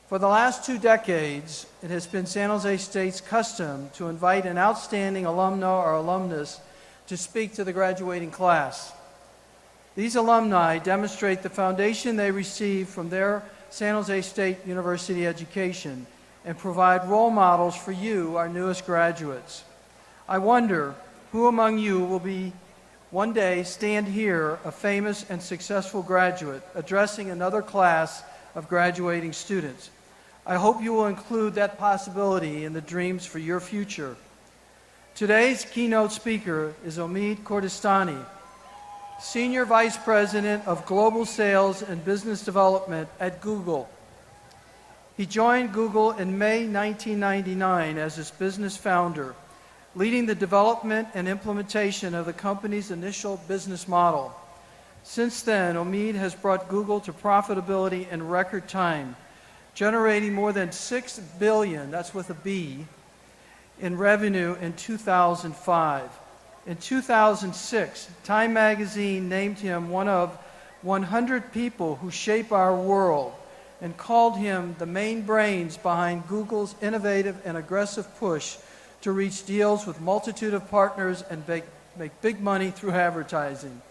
For the last 2 decades, it has been San Jose State's custom to invite an outstanding alumna or alumnus to speak to the graduating class. These alumni demonstrate the foundation they receive from their San Jose State University education and provide role models for you, our newest graduates. I wonder who among you will be one day stand here, a famous and successful graduate, addressing another class of graduating students. I hope you will include that possibility in the dreams for your future. Today's keynote speaker is Omid Kordestani, Senior Vice President of Global Sales and Business Development at Google. He joined Google in May 1999 as its business founder, leading the development and implementation of the company's initial business model. Since then, Omid has brought Google to profitability in record time, generating more than $6 billion, that's with a B, in revenue in 2005. In 2006, Time magazine named him one of 100 people who shape our world and called him the main brains behind Google's innovative and aggressive push to reach deals with multitude of partners and make big money through advertising.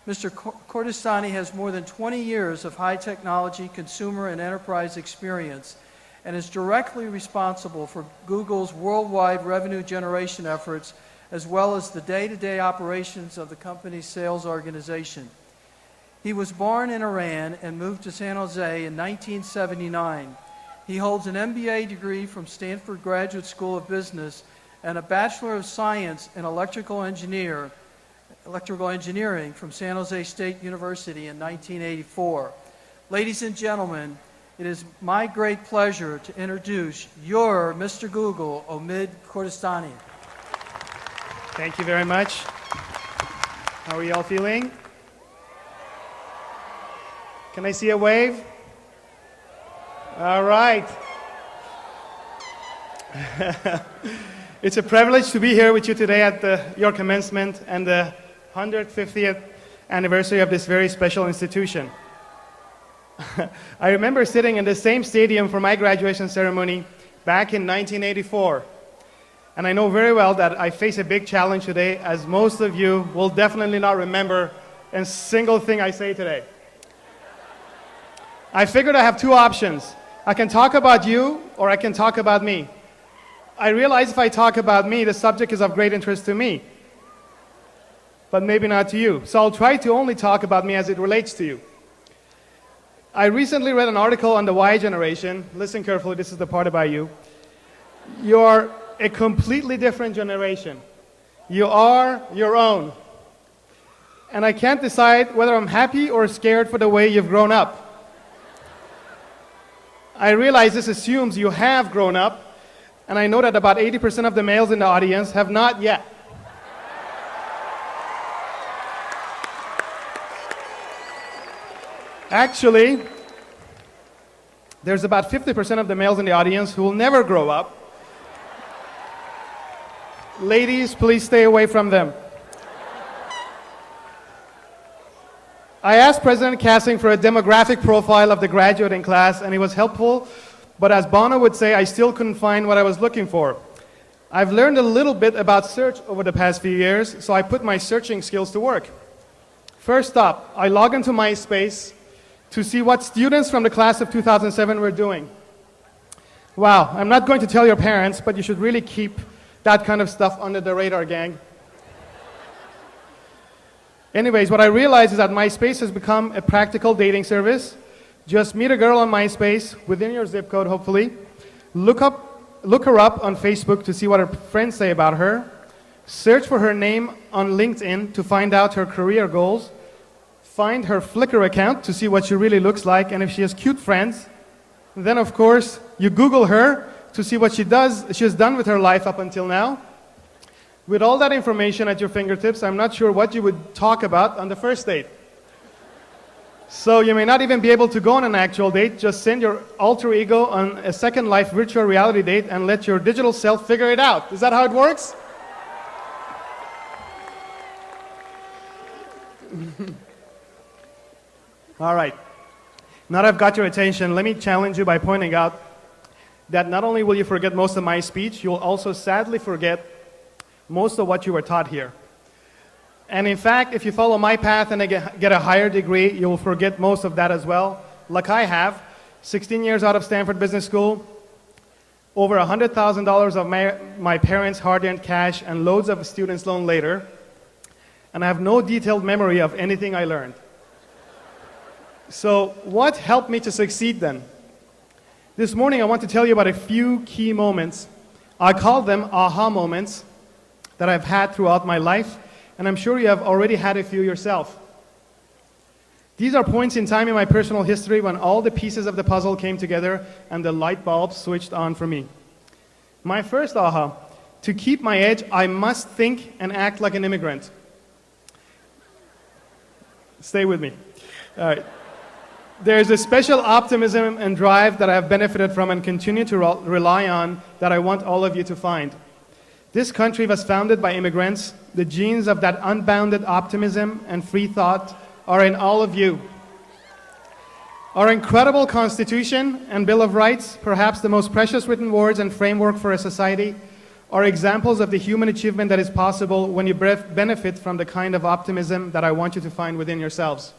Mr. Kordestani has more than 20 years of high technology, consumer, and enterprise experience and is directly responsible for Google's worldwide revenue generation efforts as well as the day-to-day operations of the company's sales organization. He was born in Iran and moved to San Jose in 1979. He holds an MBA degree from Stanford Graduate School of Business and a Bachelor of Science in Electrical Engineering from San Jose State University in 1984. Ladies and gentlemen, it is my great pleasure to introduce your Mr. Google, Omid Kordestani. Thank you very much. How are you all feeling? Can I see a wave? All right. It's a privilege to be here with you today at your commencement and the 150th anniversary of this very special institution. I remember sitting in the same stadium for my graduation ceremony back in 1984. And I know very well that I face a big challenge today, as most of you will definitely not remember a single thing I say today. I figured I have 2 options. I can talk about you, or I can talk about me. I realize if I talk about me, the subject is of great interest to me, but maybe not to you. So I'll try to only talk about me as it relates to you. I recently read an article on the Y generation. Listen carefully, this is the part about you. You're a completely different generation. You are your own. And I can't decide whether I'm happy or scared for the way you've grown up. I realize this assumes you have grown up, and I know that about 80% of the males in the audience have not yet. Actually, there's about 50% of the males in the audience who will never grow up. Ladies, please stay away from them. I asked President Kassing for a demographic profile of the graduating class, and it was helpful, but as Bono would say, I still couldn't find what I was looking for. I've learned a little bit about search over the past few years, so I put my searching skills to work. First up, I log into MySpace to see what students from the class of 2007 were doing. Wow, I'm not going to tell your parents, but you should really keep that kind of stuff under the radar, gang. Anyways, what I realized is that MySpace has become a practical dating service. Just meet a girl on MySpace, within your zip code hopefully. Look her up on Facebook to see what her friends say about her. Search for her name on LinkedIn to find out her career goals. Find her Flickr account to see what she really looks like and if she has cute friends. And then, of course, you Google her to see what she has done with her life up until now. With all that information at your fingertips, I'm not sure what you would talk about on the first date. So you may not even be able to go on an actual date. Just send your alter ego on a Second Life virtual reality date and let your digital self figure it out. Is that how it works? All right. Now that I've got your attention, let me challenge you by pointing out that not only will you forget most of my speech, you'll also sadly forget most of what you were taught here. And in fact, if you follow my path and get a higher degree, you will forget most of that as well, like I have. 16 years out of Stanford Business School, over $100,000 of my parents' hard-earned cash, and loads of students' loan later, and I have no detailed memory of anything I learned. So what helped me to succeed then? This morning I want to tell you about a few key moments. I call them aha moments that I've had throughout my life, and I'm sure you have already had a few yourself. These are points in time in my personal history when all the pieces of the puzzle came together and the light bulb switched on for me. My first aha: to keep my edge, I must think and act like an immigrant. Stay with me. All right. There's a special optimism and drive that I have benefited from and continue to rely on that I want all of you to find. This country was founded by immigrants. The genes of that unbounded optimism and free thought are in all of you. Our incredible Constitution and Bill of Rights, perhaps the most precious written words and framework for a society, are examples of the human achievement that is possible when you benefit from the kind of optimism that I want you to find within yourselves.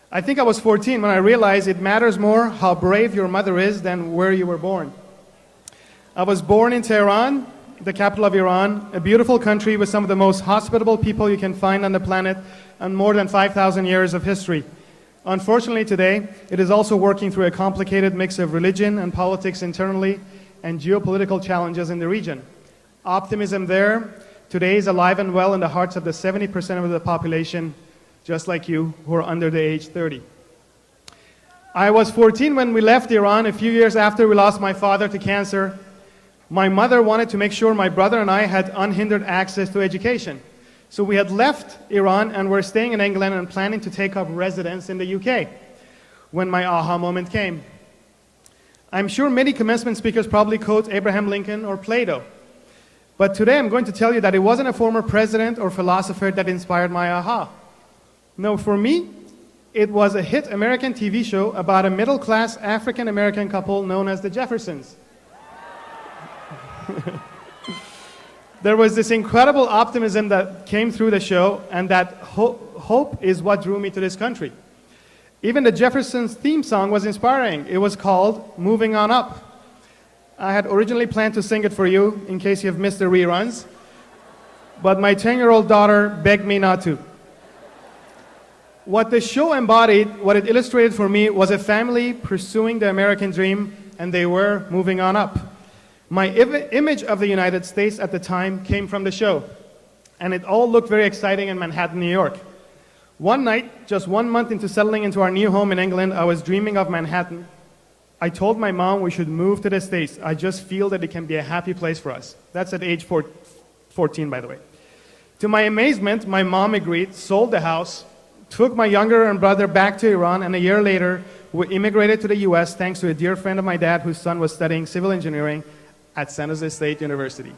I think I was 14 when I realized it matters more how brave your mother is than where you were born. I was born in Tehran, the capital of Iran, a beautiful country with some of the most hospitable people you can find on the planet and more than 5,000 years of history. Unfortunately today, it is also working through a complicated mix of religion and politics internally and geopolitical challenges in the region. Optimism there today is alive and well in the hearts of the 70% of the population, just like you, who are under the age 30. I was 14 when we left Iran, a few years after we lost my father to cancer. My mother wanted to make sure my brother and I had unhindered access to education. So we had left Iran and were staying in England and planning to take up residence in the UK when my aha moment came. I'm sure many commencement speakers probably quote Abraham Lincoln or Plato. But today I'm going to tell you that it wasn't a former president or philosopher that inspired my aha. No, for me, it was a hit American TV show about a middle-class African-American couple known as the Jeffersons. There was this incredible optimism that came through the show, and that hope is what drew me to this country. Even the Jeffersons theme song was inspiring. It was called Moving On Up. I had originally planned to sing it for you in case you have missed the reruns, but my 10-year-old daughter begged me not to. What the show embodied, what it illustrated for me, was a family pursuing the American dream, and they were moving on up. My image of the United States at the time came from the show, and it all looked very exciting in Manhattan, New York. One night, just 1 month into settling into our new home in England, I was dreaming of Manhattan. I told my mom we should move to the States. I just feel that it can be a happy place for us. That's at age 14, by the way. To my amazement, my mom agreed, sold the house, took my younger brother back to Iran, and a year later, we immigrated to the US thanks to a dear friend of my dad whose son was studying civil engineering at San Jose State University.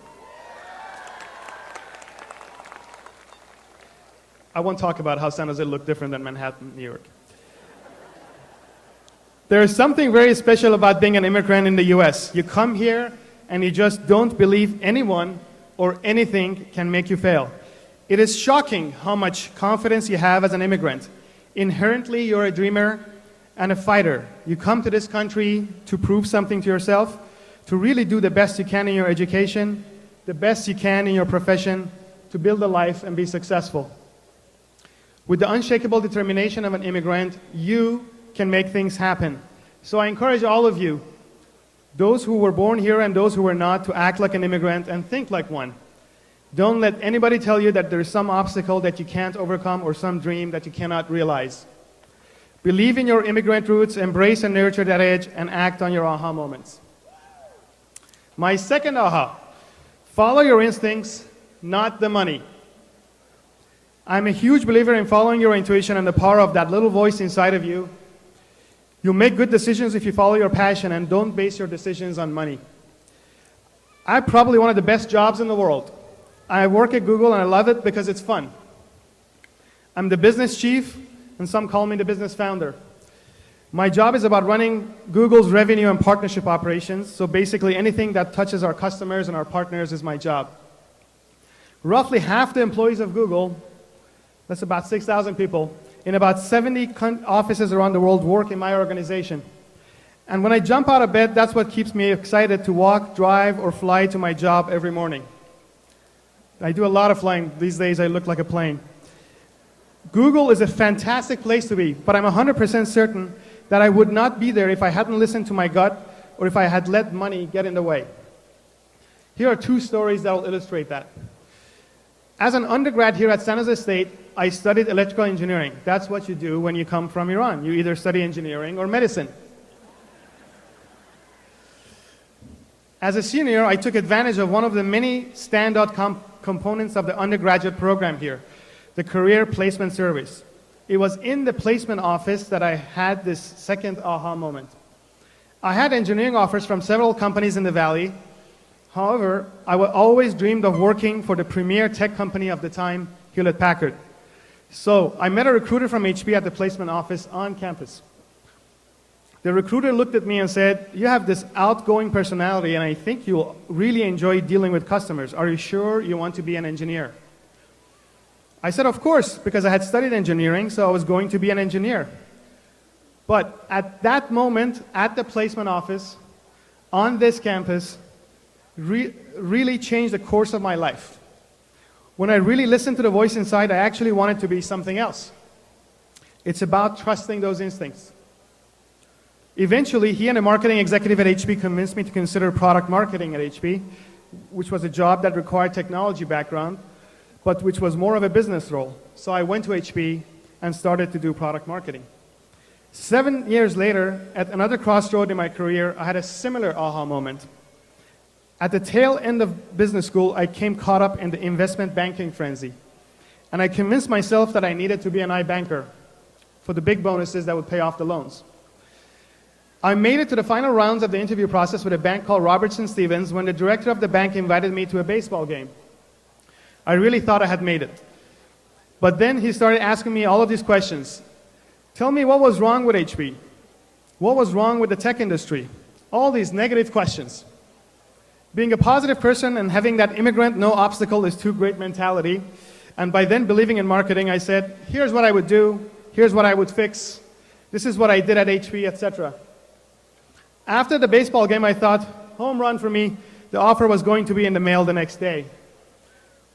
I won't talk about how San Jose looked different than Manhattan, New York. There is something very special about being an immigrant in the US. You come here and you just don't believe anyone or anything can make you fail. It is shocking how much confidence you have as an immigrant. Inherently, you're a dreamer and a fighter. You come to this country to prove something to yourself, to really do the best you can in your education, the best you can in your profession, to build a life and be successful. With the unshakable determination of an immigrant, you can make things happen. So I encourage all of you, those who were born here and those who were not, to act like an immigrant and think like one. Don't let anybody tell you that there is some obstacle that you can't overcome or some dream that you cannot realize. Believe in your immigrant roots, embrace and nurture that edge, and act on your aha moments. My second aha: follow your instincts, not the money. I'm a huge believer in following your intuition and the power of that little voice inside of you. You make good decisions if you follow your passion and don't base your decisions on money. I have probably one of the best jobs in the world. I work at Google and I love it because it's fun. I'm the business chief, and some call me the business founder. My job is about running Google's revenue and partnership operations, so basically anything that touches our customers and our partners is my job. Roughly half the employees of Google, that's about 6,000 people, in about 70 offices around the world work in my organization. And when I jump out of bed, that's what keeps me excited to walk, drive, or fly to my job every morning. I do a lot of flying. These days I look like a plane. Google is a fantastic place to be, but I'm 100% certain that I would not be there if I hadn't listened to my gut or if I had let money get in the way. Here are two stories that will illustrate that. As an undergrad here at San Jose State, I studied electrical engineering. That's what you do when you come from Iran. You either study engineering or medicine. As a senior, I took advantage of one of the many standout components of the undergraduate program here, the Career Placement Service. It was in the placement office that I had this second aha moment. I had engineering offers from several companies in the Valley. However, I always dreamed of working for the premier tech company of the time, Hewlett-Packard. So I met a recruiter from HP at the placement office on campus. The recruiter looked at me and said, "You have this outgoing personality, and I think you'll really enjoy dealing with customers. Are you sure you want to be an engineer?" I said, "Of course," because I had studied engineering, so I was going to be an engineer. But at that moment, at the placement office, on this campus, really changed the course of my life. When I really listened to the voice inside, I actually wanted to be something else. It's about trusting those instincts. Eventually, he and a marketing executive at HP convinced me to consider product marketing at HP, which was a job that required technology background, but which was more of a business role. So I went to HP and started to do product marketing. 7 years later, at another crossroad in my career, I had a similar aha moment. At the tail end of business school, I came caught up in the investment banking frenzy. And I convinced myself that I needed to be an iBanker for the big bonuses that would pay off the loans. I made it to the final rounds of the interview process with a bank called Robertson Stephens when the director of the bank invited me to a baseball game. I really thought I had made it. But then he started asking me all of these questions. Tell me what was wrong with HP? What was wrong with the tech industry? All these negative questions. Being a positive person and having that immigrant, no obstacle is too great mentality, and by then believing in marketing, I said, here's what I would do, here's what I would fix, this is what I did at HP, etc. After the baseball game, I thought, home run for me, the offer was going to be in the mail the next day.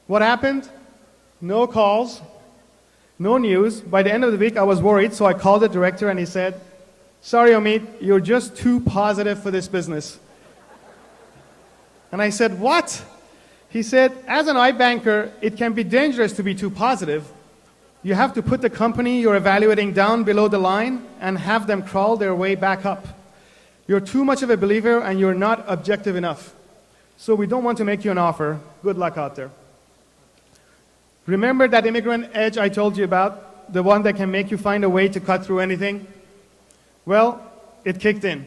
What happened? No calls, no news. By the end of the week, I was worried, so I called the director and he said, "Sorry, Omid, you're just too positive for this business." And I said, "What?" He said, "As an iBanker, it can be dangerous to be too positive. You have to put the company you're evaluating down below the line and have them crawl their way back up. You're too much of a believer and you're not objective enough. So we don't want to make you an offer. Good luck out there." Remember that immigrant edge I told you about? The one that can make you find a way to cut through anything? Well, it kicked in.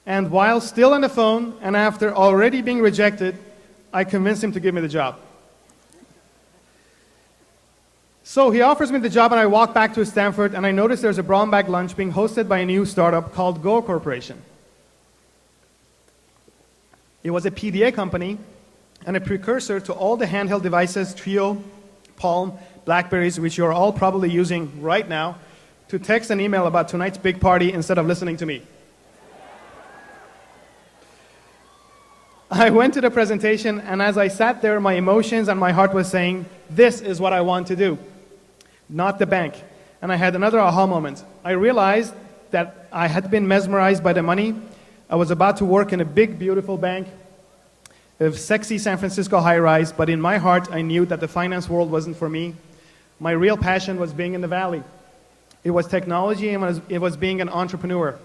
And while still on the phone and after already being rejected, I convinced him to give me the job. So he offers me the job and I walk back to Stanford and I notice there's a brown bag lunch being hosted by a new startup called Go Corporation. It was a PDA company and a precursor to all the handheld devices, Treo, Palm, Blackberries, which you're all probably using right now to text and email about tonight's big party instead of listening to me. I went to the presentation, and as I sat there, my emotions and my heart was saying, this is what I want to do, not the bank. And I had another aha moment. I realized that I had been mesmerized by the money. I was about to work in a big, beautiful bank, a sexy San Francisco high-rise, but in my heart, I knew that the finance world wasn't for me. My real passion was being in the Valley. It was technology, and it was being an entrepreneur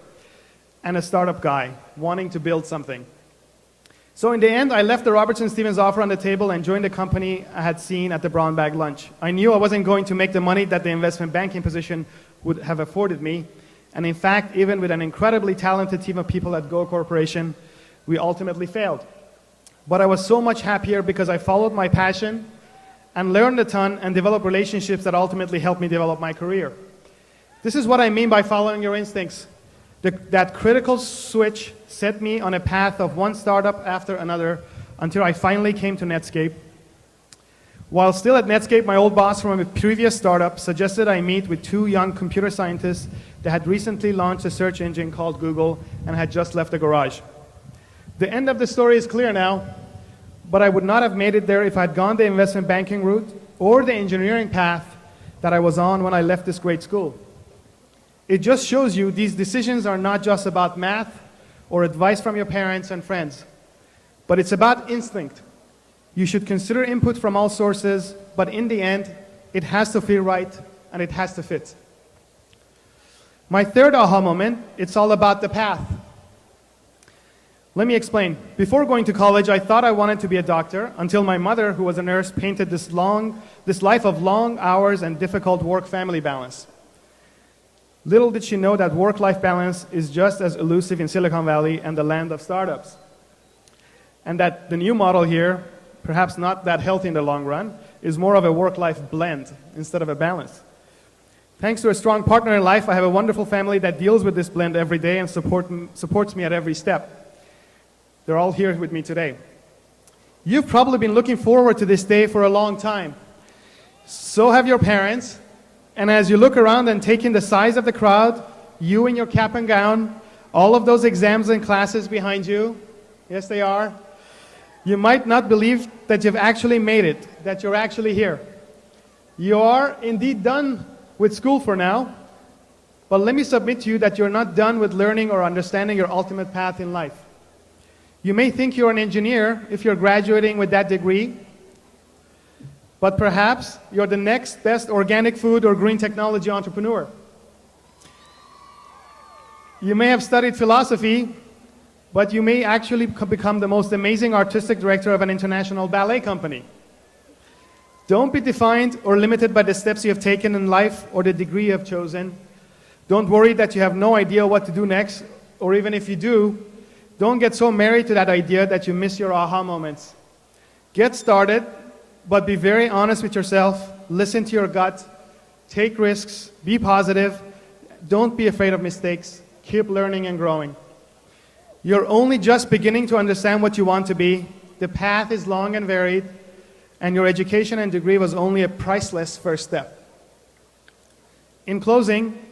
and a startup guy wanting to build something. So in the end, I left the Robertson Stephens offer on the table and joined the company I had seen at the brown bag lunch. I knew I wasn't going to make the money that the investment banking position would have afforded me. And in fact, even with an incredibly talented team of people at Go Corporation, we ultimately failed. But I was so much happier because I followed my passion and learned a ton and developed relationships that ultimately helped me develop my career. This is what I mean by following your instincts. That critical switch set me on a path of one startup after another until I finally came to Netscape. While still at Netscape, my old boss from a previous startup suggested I meet with two young computer scientists that had recently launched a search engine called Google and had just left the garage. The end of the story is clear now, but I would not have made it there if I had gone the investment banking route or the engineering path that I was on when I left this great school. It just shows you these decisions are not just about math or advice from your parents and friends, but it's about instinct. You should consider input from all sources, but in the end, it has to feel right and it has to fit. My third aha moment, it's all about the path. Let me explain. Before going to college, I thought I wanted to be a doctor until my mother, who was a nurse, painted this life of long hours and difficult work-family balance. Little did she know that work-life balance is just as elusive in Silicon Valley and the land of startups. And that the new model here, perhaps not that healthy in the long run, is more of a work-life blend instead of a balance. Thanks to a strong partner in life, I have a wonderful family that deals with this blend every day and supports me at every step. They're all here with me today. You've probably been looking forward to this day for a long time. So have your parents. And as you look around and take in the size of the crowd, you in your cap and gown, all of those exams and classes behind you, yes they are, you might not believe that you've actually made it, that you're actually here. You are indeed done with school for now, but let me submit to you that you're not done with learning or understanding your ultimate path in life. You may think you're an engineer if you're graduating with that degree, but perhaps you're the next best organic food or green technology entrepreneur. You may have studied philosophy, but you may actually become the most amazing artistic director of an international ballet company. Don't be defined or limited by the steps you have taken in life or the degree you have chosen. Don't worry that you have no idea what to do next, or even if you do, don't get so married to that idea that you miss your aha moments. Get started, but be very honest with yourself, listen to your gut, take risks, be positive, don't be afraid of mistakes, keep learning and growing. You're only just beginning to understand what you want to be, the path is long and varied, and your education and degree was only a priceless first step. In closing,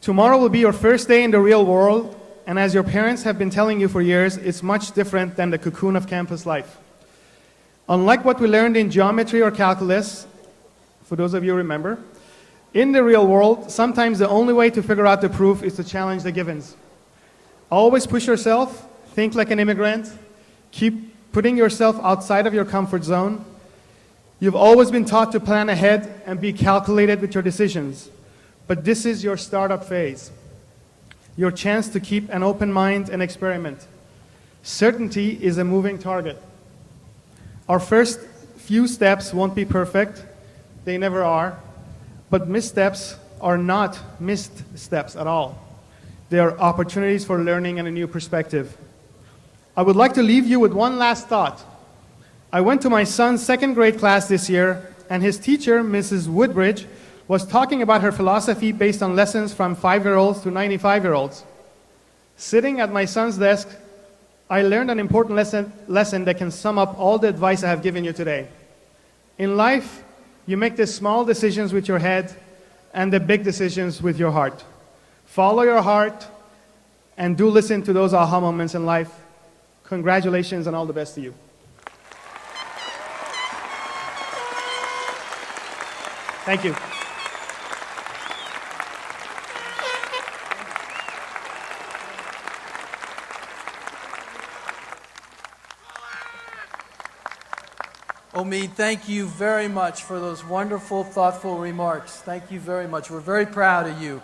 tomorrow will be your first day in the real world, and as your parents have been telling you for years, it's much different than the cocoon of campus life. Unlike what we learned in geometry or calculus, for those of you who remember, in the real world, sometimes the only way to figure out the proof is to challenge the givens. Always push yourself, think like an immigrant, keep putting yourself outside of your comfort zone. You've always been taught to plan ahead and be calculated with your decisions, but this is your startup phase, your chance to keep an open mind and experiment. Certainty is a moving target. Our first few steps won't be perfect, they never are, but missteps are not missed steps at all. They are opportunities for learning and a new perspective. I would like to leave you with one last thought. I went to my son's second grade class this year, and his teacher, Mrs. Woodbridge, was talking about her philosophy based on lessons from 5-year-olds to 95-year-olds. Sitting at my son's desk, I learned an important lesson that can sum up all the advice I have given you today. In life, you make the small decisions with your head and the big decisions with your heart. Follow your heart and do listen to those aha moments in life. Congratulations and all the best to you. Thank you. Omid, thank you very much for those wonderful, thoughtful remarks. Thank you very much. We're very proud of you.